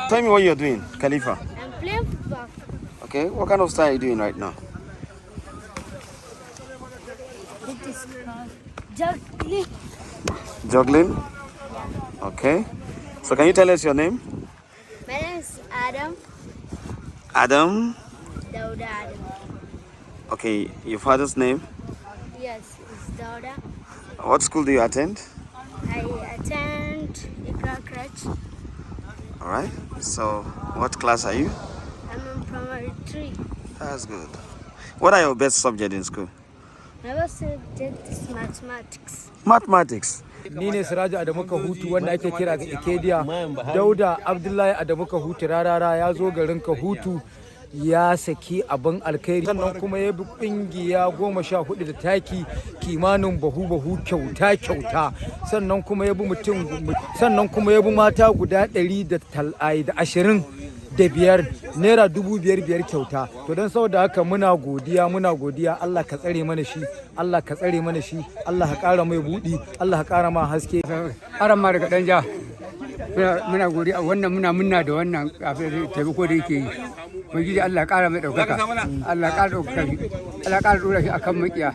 Tell me what you're doing, Khalifa. I'm playing football. Okay, what kind of style are you doing right now? It is called juggling. Juggling? Okay. So can you tell us your name? My name is Adam. Adam? Dauda Adam. Okay, your father's name? Yes, it's Dauda. What school do you attend? I attend Ikra Crutch. Alright. So what class are you? I'm in primary 3. That's good. What are your best subjects in school? My best subject is mathematics. Mathematics. Ni ne Siraju Adamu Kahutu wanda ake kira ga Ikedia. Dauda Abdullahi Adamu Kahutu rarara ya zo garin Kahutu ya saki abin alkhairi sannan kuma ya bi kungiya 14 da taki kimanin bahu kyauta sannan kuma ya bi mata guda 125 naira 5,500 kyauta. To don saboda haka muna godiya Allah ka tsare mana shi, Allah ka tsare mana shi, Allah ka ƙara mai buɗi, Allah ka ƙara ma haske. Aran ma daga danja muna godiya wannan muna munna da wannan taimako da yake yi. Ubangiji Allah ya ƙara mai ɗaukaka, Allah ya ƙara ɗaukaka shi, Allah ya ƙara ɗora shi akan makiya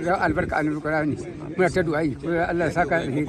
da albarka annabi Qur'ani. Muna ta du'ai, Allah ya saka alheri.